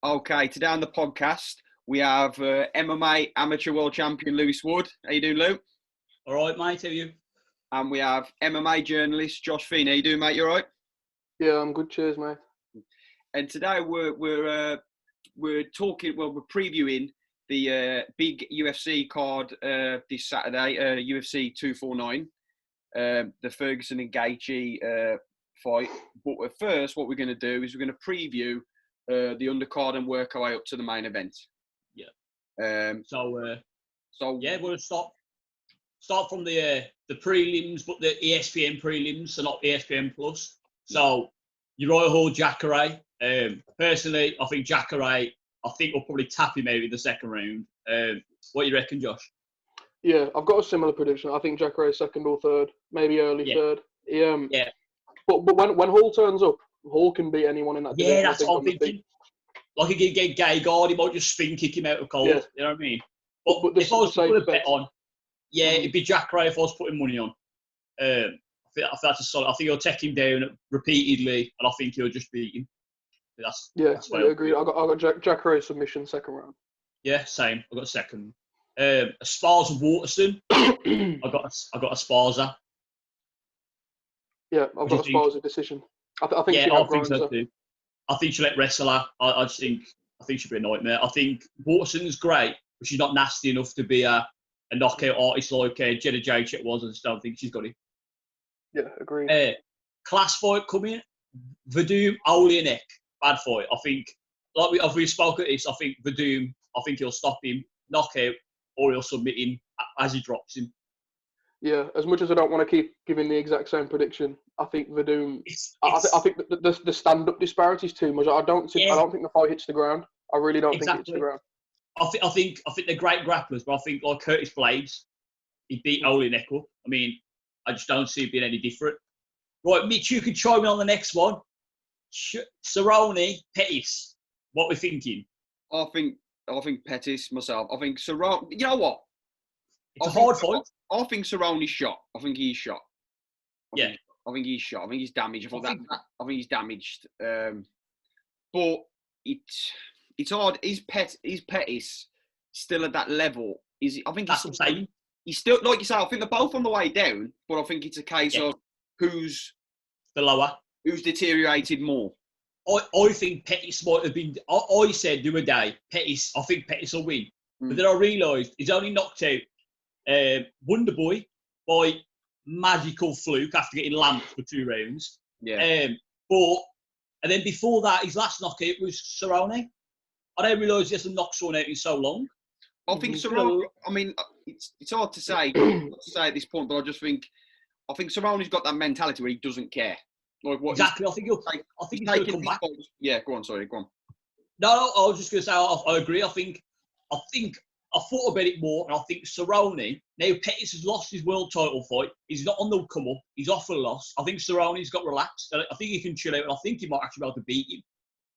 Okay, today on the podcast, we have MMA amateur world champion Lewis Wood. How you doing, Lou? All right, mate, how are you? And we have MMA journalist Josh Feeney. How you doing, mate? You all right? Yeah, I'm good. Cheers, mate. And today we're talking. Well, we're previewing the big UFC card this Saturday, UFC 249, the Ferguson and Gaethje fight. But first, what we're going to do is we're going to preview the undercard and work our way up to the main event. Yeah. We'll start from the prelims, but the ESPN prelims, so not ESPN Plus. So Uriah Hall, Jacare. Personally, I think Jacare. I think we'll probably tap him out in the second round. What do you reckon, Josh? Yeah, I've got a similar prediction. I think Jacare second or third, maybe early third. Yeah. But when Hall turns up, Hall can beat anyone in that division. Yeah, that's what I'm thinking. Like he get gay guard, he might just spin kick him out of cold. Yeah. You know what I mean? But if I was to put a bet on, it'd be Jacare if I was putting money on. I think that's a solid. I think he'll take him down repeatedly, and I think he'll just beat him. That's I agree. I got Jacare submission second round. Yeah, same. I got second. Esparza Waterson. I got a Esparza. Yeah, I've got a Esparza decision. I think so too. I think she'll let wrestler. I think she'll be a nightmare. I think Waterson's great, but she's not nasty enough to be a knockout artist like Jeddah Jacek was. I just don't think she's got it. Yeah, agreed. Class fight coming. Verdum, Oleanek. Bad fight. I think, like we spoke at this, I think Verdum, I think he'll stop him, knockout, or he'll submit him as he drops him. Yeah, as much as I don't want to keep giving the exact same prediction, I think Verdum. I think the stand-up disparity is too much. I don't think the fight hits the ground. I really don't think it hits the ground. I think they're great grapplers, but I think like Curtis Blades, he beat Oleanek up. I mean, I just don't see it being any different. Right, Mitch, you can chime in on the next one. Cerrone, Pettis. What we're thinking? I think Pettis myself. I think Cerrone. You know what? It's a hard fight. I think Cerrone's shot. I think he's shot. I think he's shot. I think he's damaged. I think he's damaged. But it's hard. Is Pettis still at that level? I think that's what I'm saying. He's still, like you say, I think they're both on the way down, but I think it's a case of who's the lower. Who's deteriorated more? I think Pettis might have been. I said the other day, Pettis. I think Pettis will win. But then I realised he's only knocked out Wonderboy by magical fluke after getting lamped for 2 rounds. Yeah. And then before that, his last knockout was Cerrone. I didn't realise he hasn't knocked someone out in so long. I think Cerrone. I mean, it's hard to say at this point, but I think Cerrone's got that mentality where he doesn't care. Like what exactly. I think he's going to come back. Yeah, go on. Sorry, go on. No, I was just going to say I agree. I think I thought about it more, and I think Cerrone. Now Pettis has lost his world title fight. He's not on the come up. He's off a loss. I think Cerrone's got relaxed. I think he can chill out, and I think he might actually be able to beat him.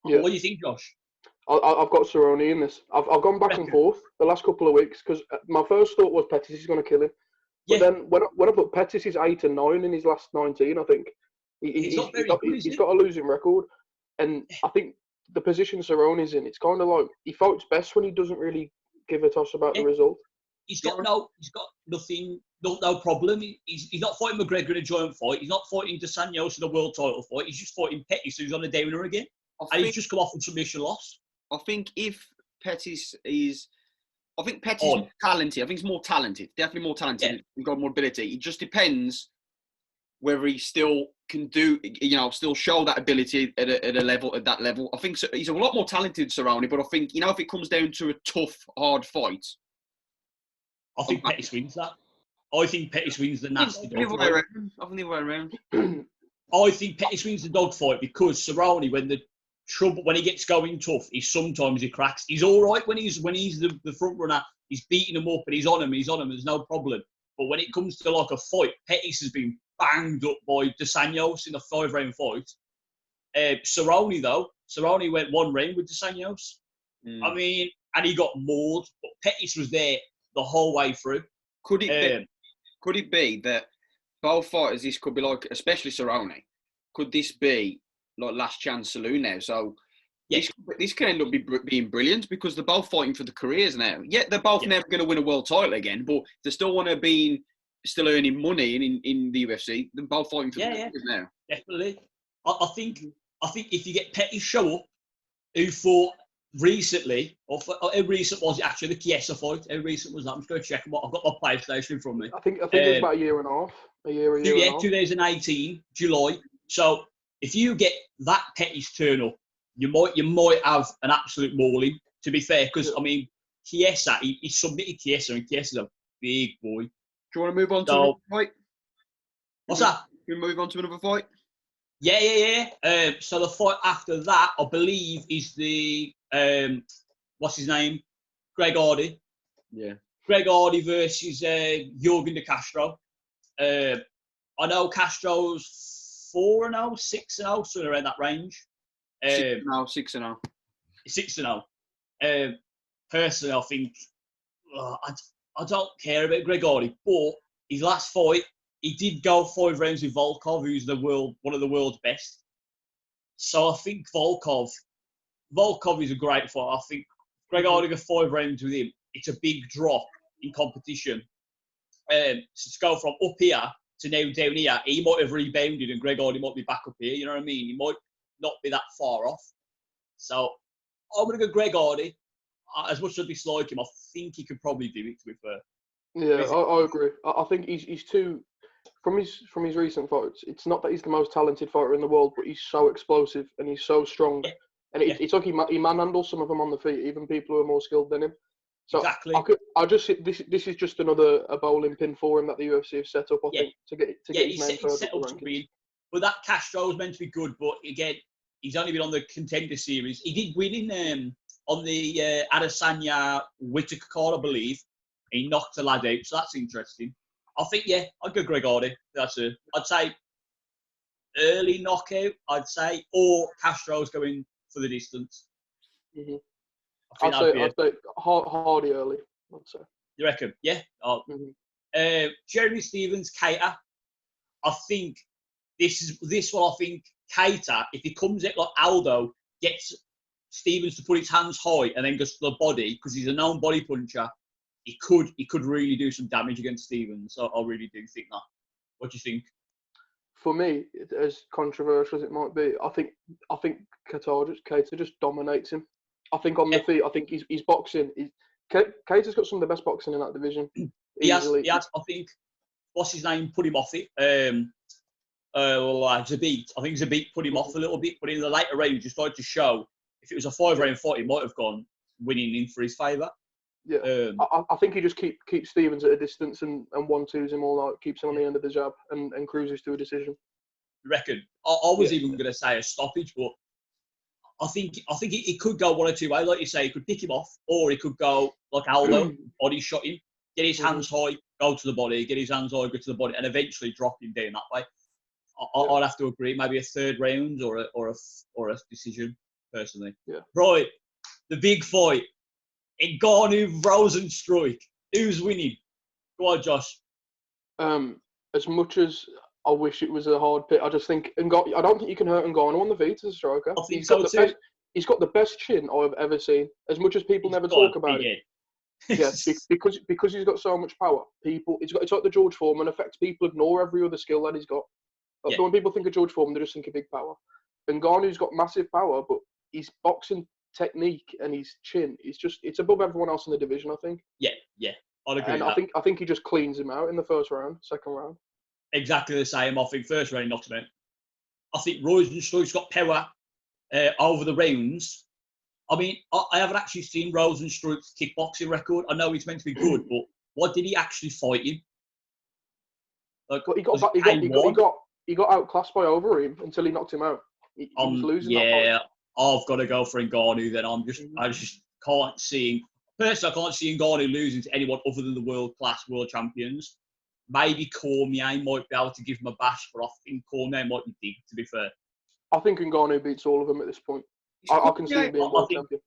Yeah. What do you think, Josh? I've got Cerrone in this. I've gone back and forth the last couple of weeks because my first thought was Pettis is going to kill him. But then when I put Pettis is 8 and 9 in his last 19, I think. He's got a losing record, and I think the position Cerrone's in, it's kind of like he fights best when he doesn't really give a toss about the result. He's got nothing, no problem. He's not fighting McGregor in a joint fight. He's not fighting Dos Anjos in a world title fight. He's just fighting Pettis, who's on a downer again, he's just come off a submission loss. I think if Pettis is. I think Pettis is more talented. I think he's more talented. Definitely more talented. Yeah. He's got more ability. It just depends whether he still can still show that ability at that level. I think he's a lot more talented, Cerrone, but I think, if it comes down to a tough, hard fight. I think Pettis wins that. I think Pettis wins the nasty dog fight. I think the way around. I think Pettis wins the dog fight because Cerrone, when he gets going tough, sometimes he cracks. He's all right when he's the front runner. He's beating him up and he's on him. There's no problem. But when it comes to like a fight, Pettis has been banged up by Dos Anjos in a 5-round fight. Cerrone went 1 round with Dos Anjos. I mean, and he got mauled, but Pettis was there the whole way through. Could it be that both fighters, this could be like, especially Cerrone, could this be like last chance saloon now? So This can end up being brilliant because they're both fighting for the careers now. Yeah, they're both never going to win a world title again, but they still want to be still earning money in the UFC. They're both fighting for the careers now. Definitely. I think if you get Petty show up, who fought recently, or how recent was it actually, the Chiesa fight? How recent was that? I'm just going to check. I've got my PlayStation in front of me. I think it was about a year and a half. A year and a half. 2018, July. So if you get that Petty's turn up, you might have an absolute mauling, to be fair, because, I mean, Chiesa, he submitted Chiesa, and Chiesa's a big boy. Do you want to move on to another fight? What's that? Can we move on to another fight? Yeah. So the fight after that, I believe, is the, what's his name? Greg Hardy. Yeah. Greg Hardy versus Jorgen de Castro. I know Castro's 4-0, 6-0, something around that range. 6-0. 6-0. Personally, I think I don't care about Greg Hardy, but his last fight, he did go 5 rounds with Volkov, who's one of the world's best. So I think Volkov is a great fight. I think Greg Hardy got 5 rounds with him. It's a big drop in competition. So to go from up here to now down here, he might have rebounded and Greg Hardy might be back up here. You know what I mean? He might not be that far off. So I'm going to go Greg Hardy. As much as I dislike him, I think he could probably do it, to be fair. Yeah, I agree. I think he's too... From his recent fights, it's not that he's the most talented fighter in the world, but he's so explosive and he's so strong. And it's like he manhandles some of them on the feet, even people who are more skilled than him. So exactly. I just this is just another bowling pin for him that the UFC have set up. I think to get his name further up the rankings. But that Castro was meant to be good, but again, he's only been on the Contender Series. He did win in on the Adesanya Whittaker card, I believe. He knocked the lad out, so that's interesting. I think, I'd go Greg Hardy. I'd say early knockout, or Castro's going for the distance. Mm-hmm. I'd say Hardy early, I'd say. You reckon? Yeah? Jeremy Stevens, Gaethje. I think this one, I think Gaethje, if he comes out like Aldo, gets Stevens to put his hands high and then goes to the body, because he's a known body puncher, he could really do some damage against Stevens. So I really do think that. What do you think? For me, as controversial as it might be, I think Gaethje just dominates him. I think on the feet, I think he's boxing. Gaethje's got some of the best boxing in that division. He has. I think, what's his name, put him off it. Zabit. I think Zabit put him off a little bit, but in the later round, just tried to show if it was a 5-round fight, he might have gone winning in for his favour. Yeah, I think he just keeps Stevens at a distance and 1-2s him all out, keeps him on the end of the jab and cruises to a decision. You reckon? I was even going to say a stoppage, but I think it could go one or two ways. Like you say, he could pick him off, or he could go like Aldo, body shot him, get his hands high, go to the body, get his hands high, go to the body, and eventually drop him down that way. I'd have to agree, maybe a 3rd round or a decision, personally. Yeah. Right, the big fight. Ngannou Rozenstruik. Who's winning? Go on, Josh. As much as I wish it was a hard pick, I just think I don't think you can hurt Ngannou on the feet as a striker. I think so too. He's got the best chin I've ever seen. As much as people never talk about it. Yes, because he's got so much power. It's like the George Foreman effect. People ignore every other skill that he's got. So when people think of George Foreman, they just think of big power. Ngannou's got massive power, but his boxing technique and his chin, it's above everyone else in the division, I think. Yeah, I'd agree. And I think he just cleans him out in the first round, second round. Exactly the same. I think first round he knocks him out. I think Rozenstruik's got power over the rounds. I mean, I haven't actually seen Rozenstruik's kickboxing record. I know he's meant to be good, but what did he actually fight in? Like, he got outclassed by Overeem until he knocked him out. He was losing that fight. I've got to go for Ngannou then. I just can't see. Personally, I can't see Ngannou losing to anyone other than the world-class world champions. Maybe Cormier might be able to give him a bash, but I think Cormier might be big, to be fair. I think Ngannou beats all of them at this point. I can see him being world champion.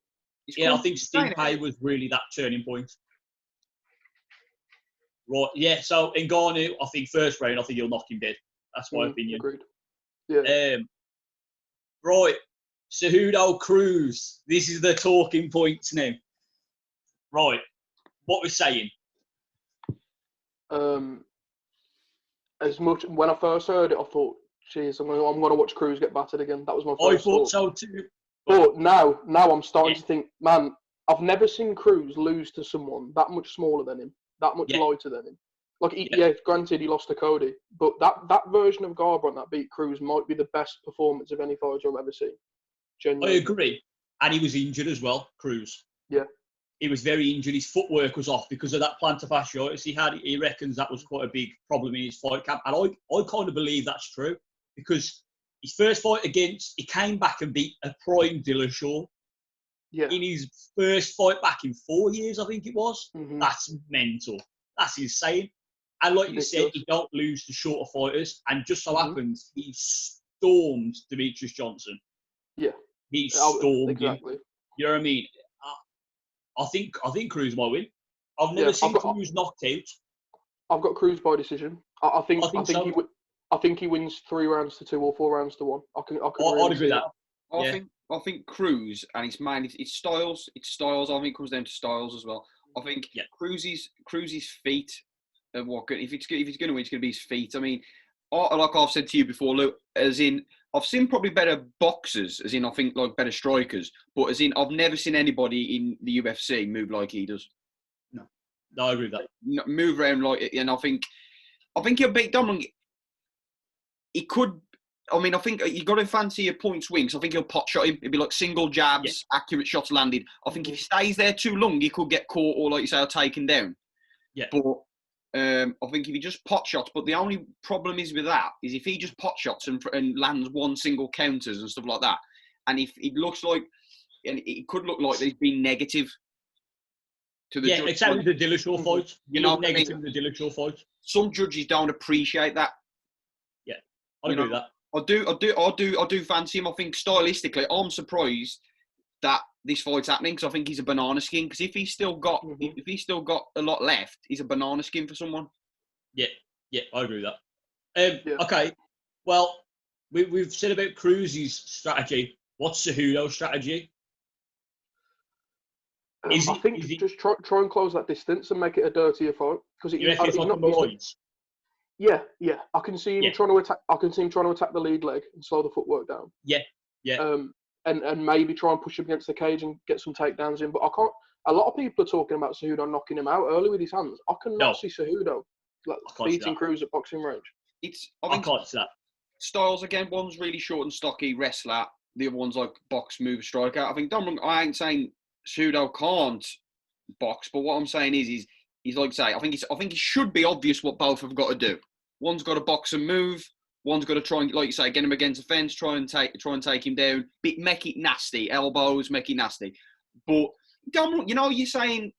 I think Stipe was really that turning point. Right, yeah, so Ngannou, I think first round, I think he'll knock him dead. That's my opinion. Agreed. Yeah. Right. Cejudo Cruz. This is the talking points now. Right. What we're saying. As much when I first heard it, I thought, "Jeez, I'm gonna watch Cruz get battered again." That was my first thought. I thought so too. But now I'm starting to think, man, I've never seen Cruz lose to someone that much smaller than him, that much lighter than him. Like, granted, he lost to Cody, but that version of Garbrandt that beat Cruz might be the best performance of any fighter I've ever seen. Genuinely. I agree. And he was injured as well, Cruz. Yeah. He was very injured. His footwork was off because of that plantar fasciitis he had. He reckons that was quite a big problem in his fight camp. And I kind of believe that's true because his first fight he came back and beat a prime Dillashaw. Yeah. In his first fight back in 4 years, I think it was. Mm-hmm. That's mental. That's insane. And like you said, he don't lose to shorter fighters. And just so happens, he stormed Demetrius Johnson. Yeah. He stormed him. Exactly. You know what I mean? I think Cruz might win. I've never seen Cruz knocked out. I've got Cruz by decision. I think he wins 3 rounds to 2 or 4 rounds to 1. I'd agree with that. I think Cruz, and it's styles. It's styles. I think it comes down to styles as well. I think Cruz's feet are what good. If he's going to win, it's going to be his feet. I mean, like I've said to you before, Luke, as in I've seen probably better boxers, as in I think like better strikers, but as in I've never seen anybody in the UFC move like he does. No, I agree with that. Move around like, and I think he'll beat Dominic. He could. I mean, I think you got to fancy a points win. So I think he'll pot shot him. It'd be like single jabs, accurate shots landed. I think if he stays there too long, he could get caught or, like you say, or taken down. Yeah. But I think if he just pot shots, but the only problem is with that is if he just pot shots and lands one single counters and stuff like that, and if it looks like, and it could look like he's been negative to the judge. Exactly the Dillashaw fight. You know, negative the Dillashaw fight. Some judges don't appreciate that. Yeah, I agree with that. I do fancy him. I think stylistically, I'm surprised that this fight's happening because I think he's a banana skin. Because if he's still got a lot left, he's a banana skin for someone. Yeah, I agree with that. Okay, well, we've said about Cruz's strategy. What's Cejudo's strategy? I think just try and close that distance and make it a dirtier fight because Yeah. I can see him trying to attack. I can see him trying to attack the lead leg and slow the footwork down. Yeah. And maybe try and push him against the cage and get some takedowns in. But I can't. A lot of people are talking about Cejudo knocking him out early with his hands. I cannot see Cejudo beating Cruz at boxing range. I can't see that. Styles again. One's really short and stocky wrestler. The other one's like box, move, striker. I think I ain't saying Cejudo can't box, but what I'm saying is he's like say. I think it should be obvious what both have got to do. One's got to box and move. One's got to try and, like you say, get him against the fence. Try and take him down. Make it nasty. Elbows, make it nasty. But you're saying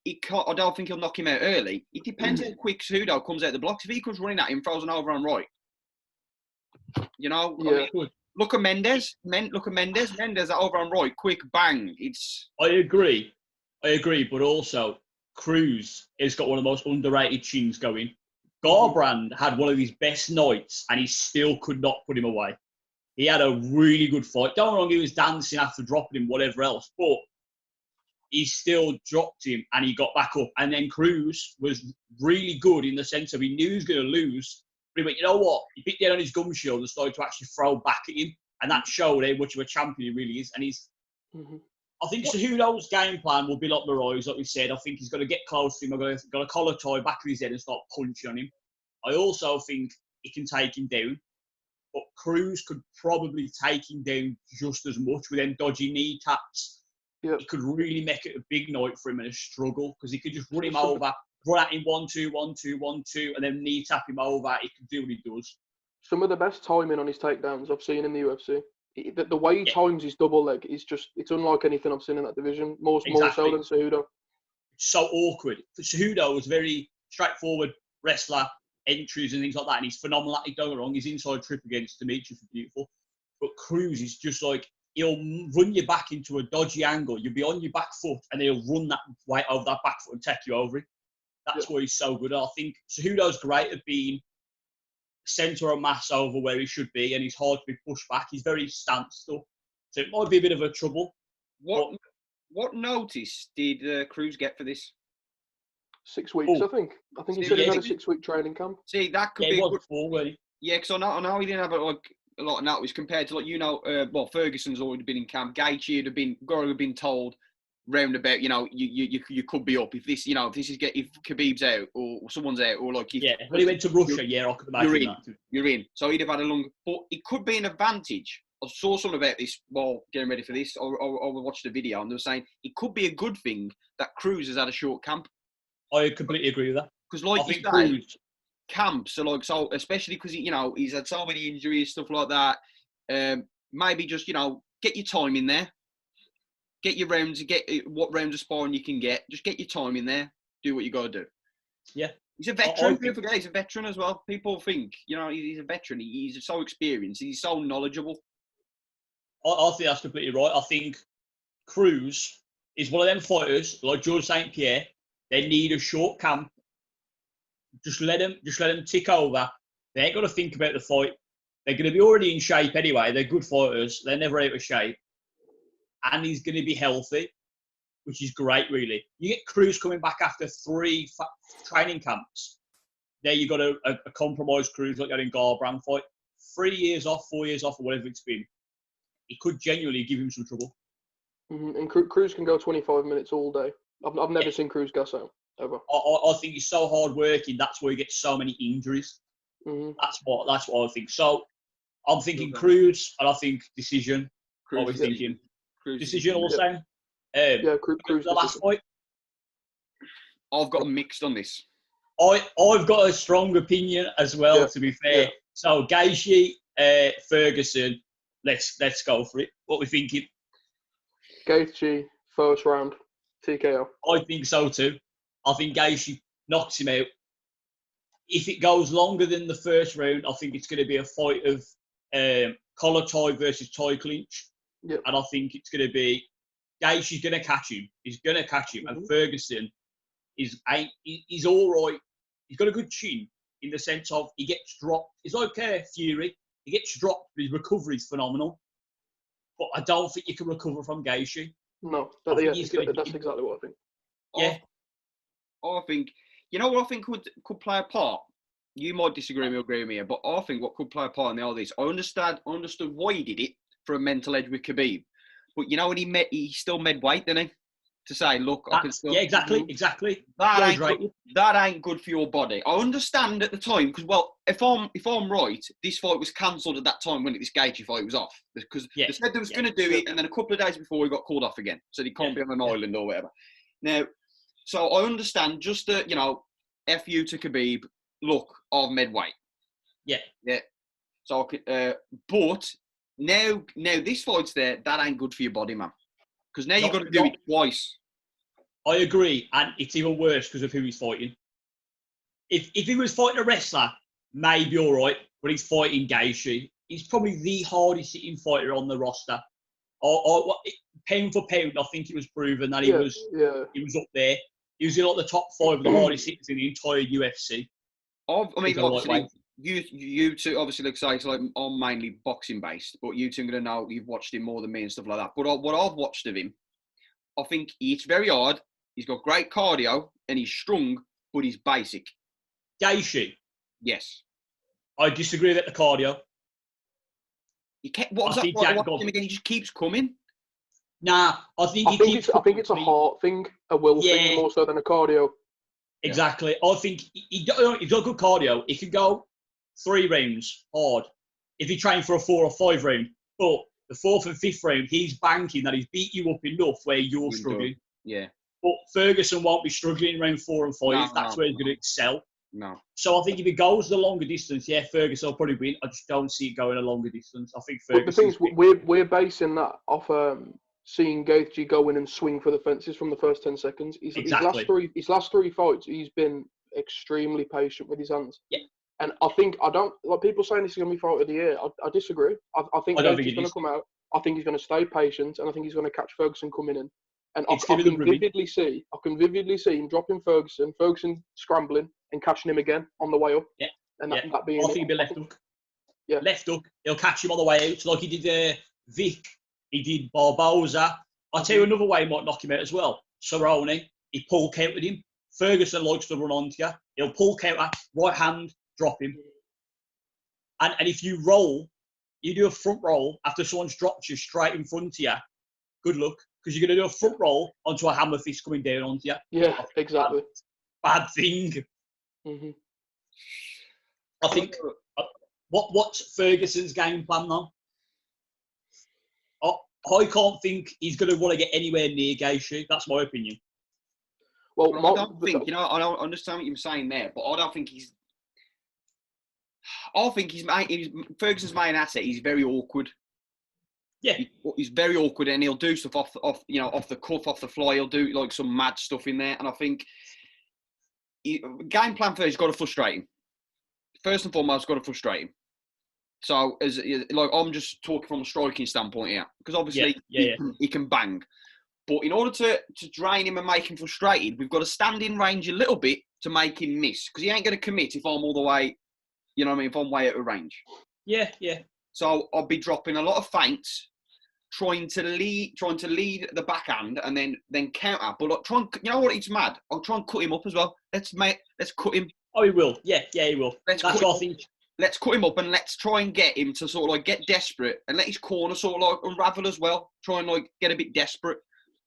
he can't. I don't think he'll knock him out early. It depends how quick Cejudo comes out the blocks. If he comes running at him, throws an overhand right. I mean, look at Mendes. Mendes that overhand right, quick bang. I agree, but also Cruz has got one of the most underrated chins going. Garbrandt had one of his best nights and he still could not put him away. He had a really good fight. Don't get me wrong, he was dancing after dropping him, whatever else, but he still dropped him and he got back up. And then Cruz was really good in the sense of he knew he was going to lose, but he went, you know what? He picked down on his gum shield and started to actually throw back at him. And that showed how much of a champion he really is. And I think Cejudo's game plan will be like Moraes, like we said. I think he's got to get close to him. I've got a collar tie back of his head and start punching on him. I also think he can take him down, but Cruz could probably take him down just as much with them dodgy knee taps. Yep. It could really make it a big night for him and a struggle because he could just run him over, run at him 1-2, 1-2, 1-2, and then knee tap him over. He can do what he does. Some of the best timing on his takedowns I've seen in the UFC. The way he times his double leg is it's unlike anything I've seen in that division. More so than Cejudo. It's so awkward. Cejudo was very straightforward wrestler, entries and things like that, and he's phenomenal. Don't get wrong, his inside trip against Demetrius was beautiful. But Cruz is just like, he'll run you back into a dodgy angle. You'll be on your back foot, and he'll run that way over that back foot and take you over it. That's why he's so good. I think Cejudo's great at being centre of mass over where he should be, and he's hard to be pushed back. He's very stance stuff. So it might be a bit of a trouble. What notice did Cruz get for this? 6 weeks, I think. I think he said he had a 6-week training camp. See, that could be a good. Really. Yeah, because I know he didn't have a lot of notice compared to Ferguson's already been in camp. Gaethje would have been told roundabout, you could be up if this, if Khabib's out or someone's out or like. When he went to Russia, I could imagine that. You're in. So he'd have had a longer, but it could be an advantage. I saw something about this while getting ready for this. I watched a video and they were saying it could be a good thing that Cruz has had a short camp. I completely agree with that. Because like you say, camps are like, so, especially because he's had so many injuries, stuff like that. Maybe just get your time in there, get your rounds, get what rounds of sparring you can get. Just get your time in there, do what you got to do. Yeah, he's a veteran. People forget he's a veteran as well. People think he's a veteran. He's so experienced. He's so knowledgeable. I think that's completely right. I think Cruz is one of them fighters like George St. Pierre. They need a short camp. Just let them tick over. They ain't got to think about the fight. They're going to be already in shape anyway. They're good fighters. They're never out of shape. And he's going to be healthy, which is great, really. You get Cruz coming back after 3 training camps. There you got a compromised Cruz like that in Garbrandt fight. 3 years off, 4 years off, or whatever it's been. It could genuinely give him some trouble. Mm-hmm. And Cruz can go 25 minutes all day. I've never seen Cruz gas out, ever. I think he's so hard working. That's why he gets so many injuries. Mm-hmm. That's what I think. So I'm thinking Cruz, and I think decision. Cruz, what we're thinking. Cruz decision also. Cruz. The last fight. I've got mixed on this. I've got a strong opinion as well, to be fair. Yeah. So Gaethje, Ferguson, let's go for it. What we thinking? Gaethje, first round, TKO. I think so too. I think Gaethje knocks him out. If it goes longer than the first round, I think it's going to be a fight of collar tie versus tie clinch. Yep. And I think it's going to be Gaethje's going to catch him. He's going to catch him. Mm-hmm. And Ferguson he's all right. He's got a good chin in the sense of he gets dropped. He's like Fury. He gets dropped, but his recovery is phenomenal. But I don't think you can recover from Gaethje. No, that's exactly what I think. Yeah. I think, what I think could play a part? You might disagree with me or agree with me, but I think what could play a part in all this, I understood why he did it for a mental edge with Khabib. But when he still made weight, didn't he? To say, look, I can still... Yeah, exactly. That ain't good for your body. I understand at the time, because, if I'm right, this fight was cancelled at that time when this Gaethje fight was off. Because they said they was going to do it, and then a couple of days before, he got called off again. So he can't be on an island or whatever. Now, so I understand just that, F you to Khabib, look, I've made weight. Yeah. Yeah. So, but now this fight's there, that ain't good for your body, man. Because now you've got to do it twice. I agree, and it's even worse because of who he's fighting. If he was fighting a wrestler, maybe all right, but he's fighting Gaethje. He's probably the hardest hitting fighter on the roster. Pound for pound, I think it was proven that he was up there. He was in the top 5 of the hardest hitters in the entire UFC. Obviously, you two, obviously, I'm mainly boxing based, but you two are going to know you've watched him more than me and stuff like that. But what I've watched of him, I think it's very hard. He's got great cardio and he's strong, but he's basic. Gaethje? Yes. I disagree with the cardio. He just keeps coming. Nah, I think it's a heart thing, a will thing more so than a cardio. Exactly. I think he's got good cardio. He could go 3 rounds hard if he trained for a 4 or 5 round. But the 4th and 5th round, he's banking that he's beat you up enough where you're struggling. Yeah. But Ferguson won't be struggling in round 4 and 5. That's where he's going to excel. No. So I think if he goes the longer distance, Ferguson will probably win. I just don't see it going a longer distance. I think Ferguson. But the thing is, we're basing that off seeing Gaethje go in and swing for the fences from the first 10 seconds. His last three fights, he's been extremely patient with his hands. Yeah. And I think, people saying this is going to be fight of the year. I disagree. I think Gaethje's going to come out. I think he's going to stay patient, and I think he's going to catch Ferguson coming in. And I can vividly see him dropping Ferguson scrambling and catching him again on the way up. Yeah. And that being I think he'll be left hook. Yeah. Left hook. He'll catch him on the way out, like he did Vic He did Barboza. I'll tell you another way he might knock him out as well. Cerrone, he pull countered him. Ferguson likes to run onto you. He'll pull counter, right hand, drop him. And if you roll, you do a front roll after someone's dropped you straight in front of you, good luck, because you're going to do a front roll onto a hammer fist coming down onto you. Yeah, exactly. Bad thing. Mm-hmm. I think, what's Ferguson's game plan now? I can't think he's going to want to get anywhere near Gaethje. That's my opinion. Well, I don't think, I don't understand what you're saying there, but I don't think he's. I think Ferguson's main asset. He's very awkward. Yeah, he's very awkward, and he'll do stuff off the cuff, off the fly. He'll do like some mad stuff in there, and I think game plan for he's got to frustrate him. First and foremost, got to frustrate him. So, I'm just talking from a striking standpoint here, because obviously he can bang. But in order to drain him and make him frustrated, we've got to stand in range a little bit to make him miss, because he ain't going to commit if I'm all the way, you know what I mean, if I'm way out of range. Yeah. So I'll be dropping a lot of feints, trying to lead the backhand and then counter. But you know what? It's mad. I'll try and cut him up as well. Let's cut him. Oh, he will. Yeah, he will. That's what I think. Let's cut him up and let's try and get him to sort of like get desperate and let his corner sort of like unravel as well. Try and like get a bit desperate.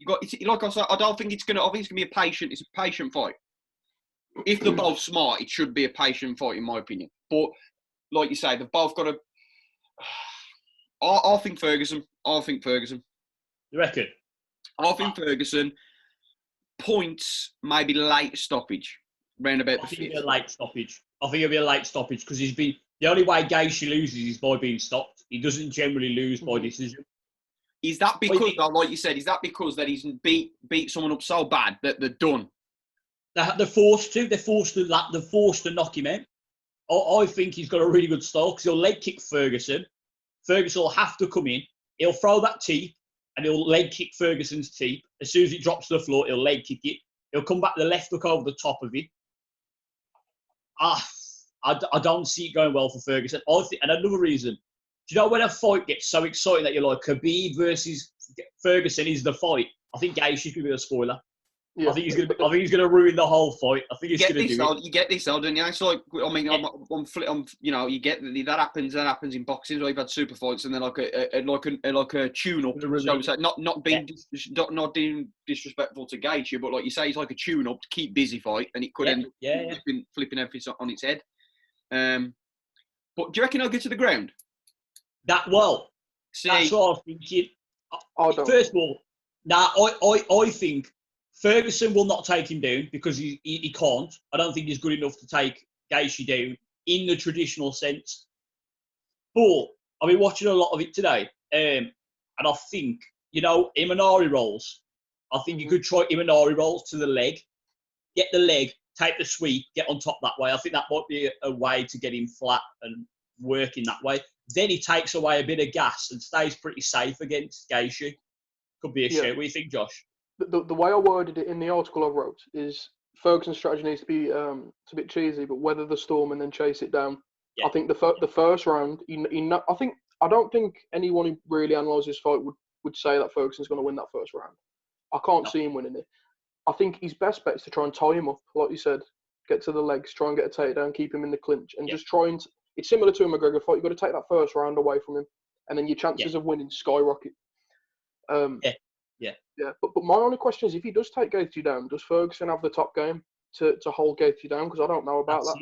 Like I said, I think it's gonna be a patient. It's a patient fight. If they're both smart, it should be a patient fight in my opinion. But like you say, they've both got to. I think Ferguson. You reckon? I think Ferguson. Points, maybe late stoppage. Round about the fifth. I think it'll be a late stoppage because he's been. The only way Gaethje loses is by being stopped. He doesn't generally lose by decision. Is that because, like you said, that he's beat someone up so bad that they're done? They're forced to. They're forced to knock him out. I think he's got a really good style because he'll leg kick Ferguson. Ferguson will have to come in. He'll throw that teep and he'll leg kick Ferguson's teep. As soon as it drops to the floor, he'll leg kick it. He'll come back the left hook over the top of it. I don't see it going well for Ferguson. And another reason, do you know when a fight gets so exciting that you're like, Khabib versus Ferguson is the fight? I think Gaethje could be a spoiler. Yeah. I think he's gonna ruin the whole fight. I think he's gonna do it. You get this, though, don't you? It's like, I mean, you get that happens. That happens in boxing. Where you've had super fights and then like a tune-up. So it's like not being disrespectful to Gaethje, but like you say, it's like a tune-up to keep busy fight, and it could end up flipping everything on its head. But do you reckon he'll get to the ground? That's what I'm thinking. First of all, I think Ferguson will not take him down because he can't. I don't think he's good enough to take Gaethje down in the traditional sense. But I've been watching a lot of it today, and I think, Imanari rolls. I think you could try Imanari rolls to the leg, get the leg, take the sweep, get on top that way. I think that might be a way to get him flat and work in that way. Then he takes away a bit of gas and stays pretty safe against Gaethje. Could be a shout. What do you think, Josh? The way I worded it in the article I wrote is Ferguson's strategy needs to be it's a bit cheesy, but weather the storm and then chase it down. Yeah. I think the first round, I don't think anyone who really analyses this fight would say that Ferguson's going to win that first round. I can't see him winning it. I think his best bet is to try and tie him up, like you said, get to the legs, try and get a takedown, keep him in the clinch, and just try and. It's similar to a McGregor fight. You've got to take that first round away from him, and then your chances of winning skyrocket. Yeah. But my only question is, if he does take Gaethje down, does Ferguson have the top game to hold Gaethje down? Because I don't know about that.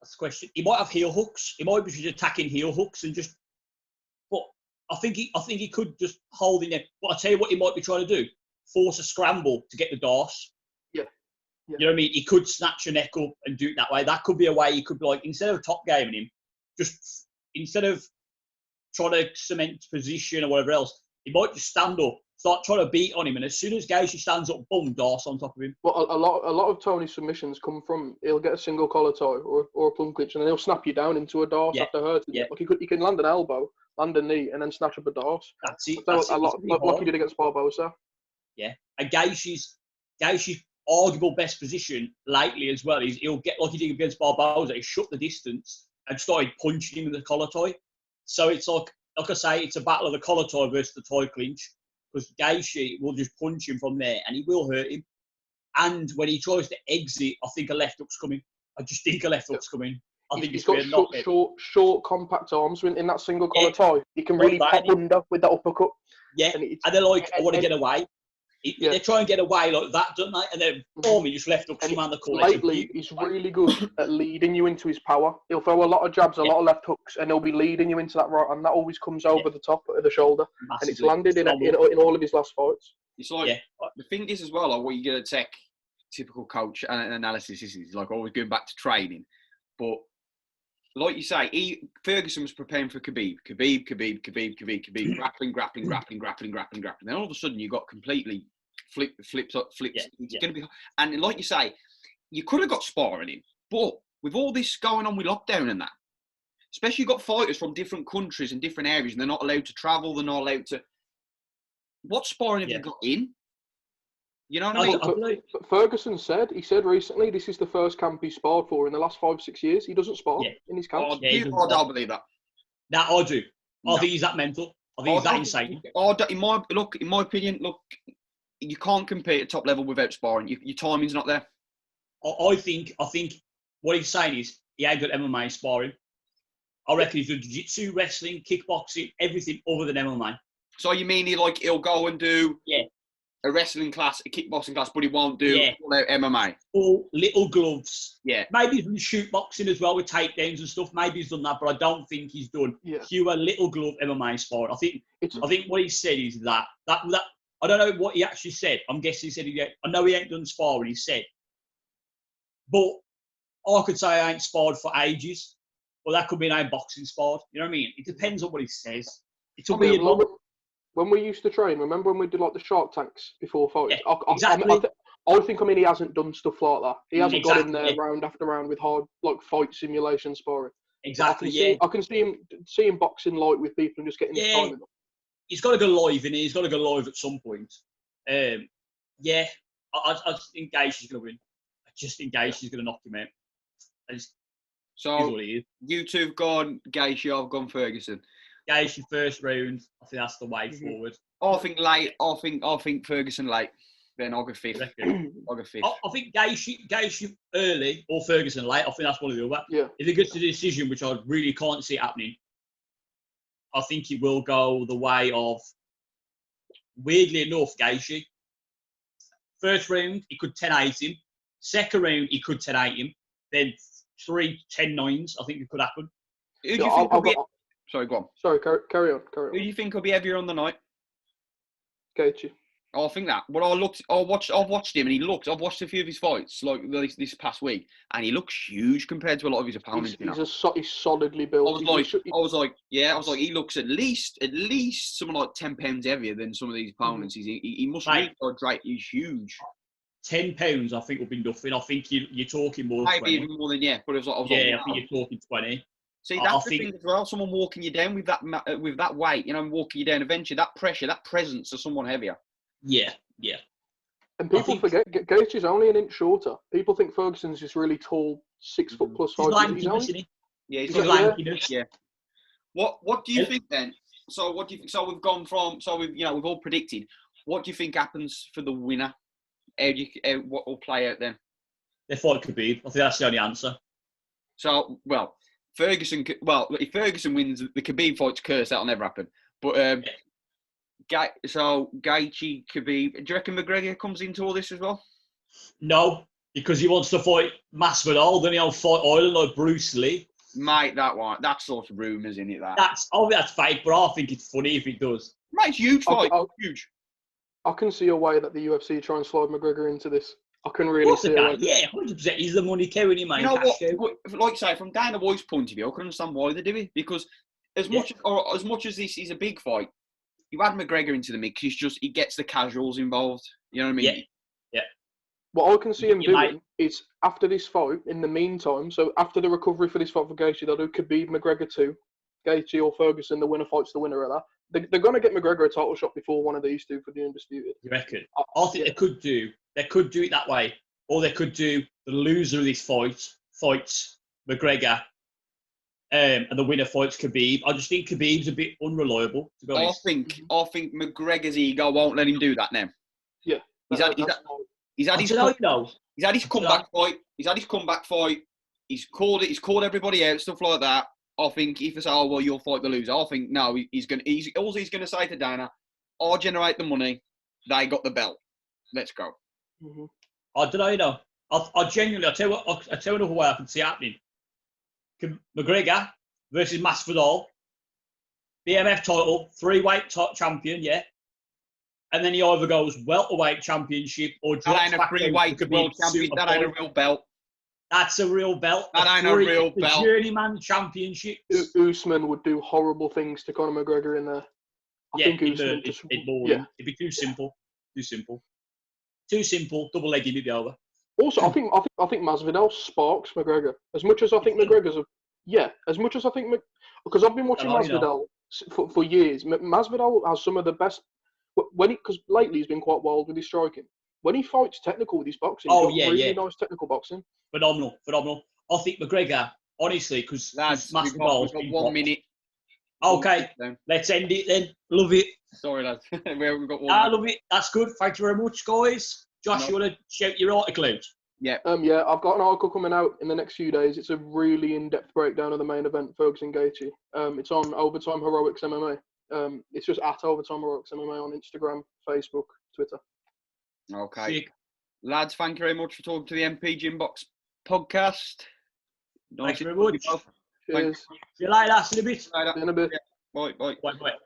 That's the question. He might have heel hooks. He might be just attacking heel hooks and just. But I think he could just hold in there. But I tell you what, he might be trying to do: force a scramble to get the DOS. Yeah. You know what I mean? He could snatch your neck up and do it that way. That could be a way he could, like, instead of top gaming him, just instead of trying to cement position or whatever else, he might just stand up, start trying to beat on him, and as soon as Gaethje stands up, boom, DOS on top of him. Well, a lot of Tony's submissions come from he'll get a single collar tie or a plum clinch, and then he'll snap you down into a DOS after hurting you. Like he can land an elbow, land a knee, and then snatch up a DOS. That's it. Like he did against Barboza. Yeah, and Gaethje's arguable best position lately as well is he'll get, like he did against Barboza, he shut the distance and started punching him with the collar tie. So it's like like I say, it's a battle of the collar tie versus the tie clinch, because Gaethje will just punch him from there and he will hurt him. And when he tries to exit, I think a left hook's coming. I just think a left hook's coming. I think he's got short, compact arms in that single collar tie. He can really pop under with that uppercut. Yeah, and they're like, I want to get away. They try and get away like that, don't they? And then, he just left hooks him around the corner. Lately, he's really good at leading you into his power. He'll throw a lot of jabs, a lot of left hooks, and he'll be leading you into that right, and that always comes over the top of the shoulder. Massively. And it's landed in all of his last fights. It's like, the thing is as well, like what you're going to take, typical coach analysis is like always going back to training. But like you say, Ferguson was preparing for Khabib, grappling. Then all of a sudden you got completely flips. It's going to be, and like you say, you could have got sparring in, but with all this going on with lockdown and that, especially you got fighters from different countries and different areas, and they're not allowed to travel. They're not allowed to. What sparring have you got in? You know what I mean? But Ferguson said recently this is the first camp he sparred for in the last 5-6 years. He doesn't spar in his camps. I don't believe that. No, I do. I think he's that mental. I think he's that insane. In my opinion, you can't compete at top level without sparring. Your timing's not there. I think what he's saying is he ain't got MMA sparring. I reckon he's done jiu-jitsu, wrestling, kickboxing, everything other than MMA. So you mean he'll go and do a wrestling class, a kickboxing class, but he won't do MMA? All little gloves. Yeah. Maybe he's done shoot boxing as well with takedowns and stuff. Maybe he's done that, but I don't think he's done pure little glove MMA sparring. I think what he said is that I don't know what he actually said. I'm guessing he said I know he ain't done sparring, he said. But I could say I ain't sparred for ages. Well, that could be an ain't boxing sparred. You know what I mean? It depends on what he says. It's a weird one. When we used to train, remember when we did like the Shark Tanks before fights? Yeah, exactly. I think he hasn't done stuff like that. He hasn't got in there round after round with hard fight simulation sparring. Exactly. I can see him boxing light with people and just getting his time in. He's got to go live in it. He's got to go live at some point. I just think Gaethje's going to win. I just think Gaethje's going to knock him out. So you two have gone Gaethje, I've gone Ferguson. Gaethje first round. I think that's the way forward. I think late. I think Ferguson late. Then I'll go fifth. I think Gaethje early or Ferguson late. I think that's one of the other. Yeah. If it gets to the decision, which I really can't see happening, I think it will go the way of, weirdly enough, Gaethje. First round, he could 10-8 him. Second round, he could 10-8 him. Then 3 10-9s. I think it could happen. Who do you think will be? Sorry, go on. Sorry, carry on. Who do you think will be heavier on the night? Gaethje. I think that. But I've watched him, and I've watched a few of his fights, like this past week, and he looks huge compared to a lot of his opponents. He's solidly built. I was like, he looks at least something like 10 pounds heavier than some of these opponents. He must be great. He's huge. 10 pounds, I think, will be nothing. I think you're talking more. Maybe even more than But I think you're talking 20. See, that's the thing as well. Someone walking you down with that weight, walking you down. Eventually, that pressure, that presence of someone heavier. Yeah. And people forget Gaethje's only an inch shorter. People think Ferguson's just really tall, 6 foot plus. He's lankiness, isn't he? Yeah, he's lankiness. Yeah. What do you think then? So what do you think? So we've gone from. So we've all predicted. What do you think happens for the winner? What will play out then? They fight Khabib. I think that's the only answer. So if Ferguson wins, the Khabib fight's cursed. That'll never happen. But Gaethje, Khabib. Do you reckon McGregor comes into all this as well? No, because he wants to fight Masvidal. Then he'll fight Ireland like Bruce Lee. Mate, that's sort of rumours, isn't it? That's fake, but I think it's funny if it does. Mate, it's huge fight. Huge. I can see a way that the UFC try and slide McGregor into this. I can really see a way. Yeah, 100%. He's the money carrying him, man. You know what? Like I say, from Dana White's point of view, I can understand why they do it. Because as much as this is a big fight, you add McGregor into the mix, he gets the casuals involved. You know what I mean? Yeah. What I can see him doing is, after this fight, in the meantime, so after the recovery for this fight for Gaethje, they'll do Khabib, McGregor 2, Gaethje or Ferguson, the winner fights the winner of that. They're going to get McGregor a title shot before one of these two for the undisputed. You reckon? I think they could do it that way. Or they could do the loser of this fight fights McGregor and the winner fights Khabib. I just think Khabib's a bit unreliable, to be honest. I think McGregor's ego won't let him do that now. Yeah. He's had his comeback fight. He's had his comeback fight. He's called it. He's called everybody out, stuff like that. I think if it's, oh, well, you'll fight the loser. I think, no, he's going to say to Dana, I'll generate the money. They got the belt. Let's go. Mm-hmm. I don't know, I genuinely, I'll tell you another way I can see it happening. McGregor versus Masvidal, BMF title, 3-weight champion, yeah. And then he either goes welterweight championship or drops that ain't a 3-weight world champion. That ain't a real belt. That's a real belt. That ain't a real belt. Journeyman championship. Usman would do horrible things to Conor McGregor in there. I think Usman it'd be too simple. Too simple. Double leg, he'd be over. Also, I think Masvidal sparks McGregor as much as I think McGregor's because I've been watching Masvidal for years. Masvidal has some of the best because lately he's been quite wild with his striking. When he fights technical with his boxing, really nice technical boxing. Phenomenal. I think McGregor, honestly, because Masvidal's got 1 minute. Okay, let's end it then. Love it. Sorry, lads. We've got 1 minute. I love it. That's good. Thank you very much, guys. Josh, you want to shout your article out? Yeah. Yeah, I've got an article coming out in the next few days. It's a really in-depth breakdown of the main event, Ferguson Gaethje. It's on Overtime Heroics MMA. It's just at Overtime Heroics MMA on Instagram, Facebook, Twitter. Okay. Sick. Lads, thank you very much for talking to the Mpgymbox podcast. Thank you very much. Cheers. See you later. See you in a bit. Later. See you in a bit. Yeah. Bye. Bye.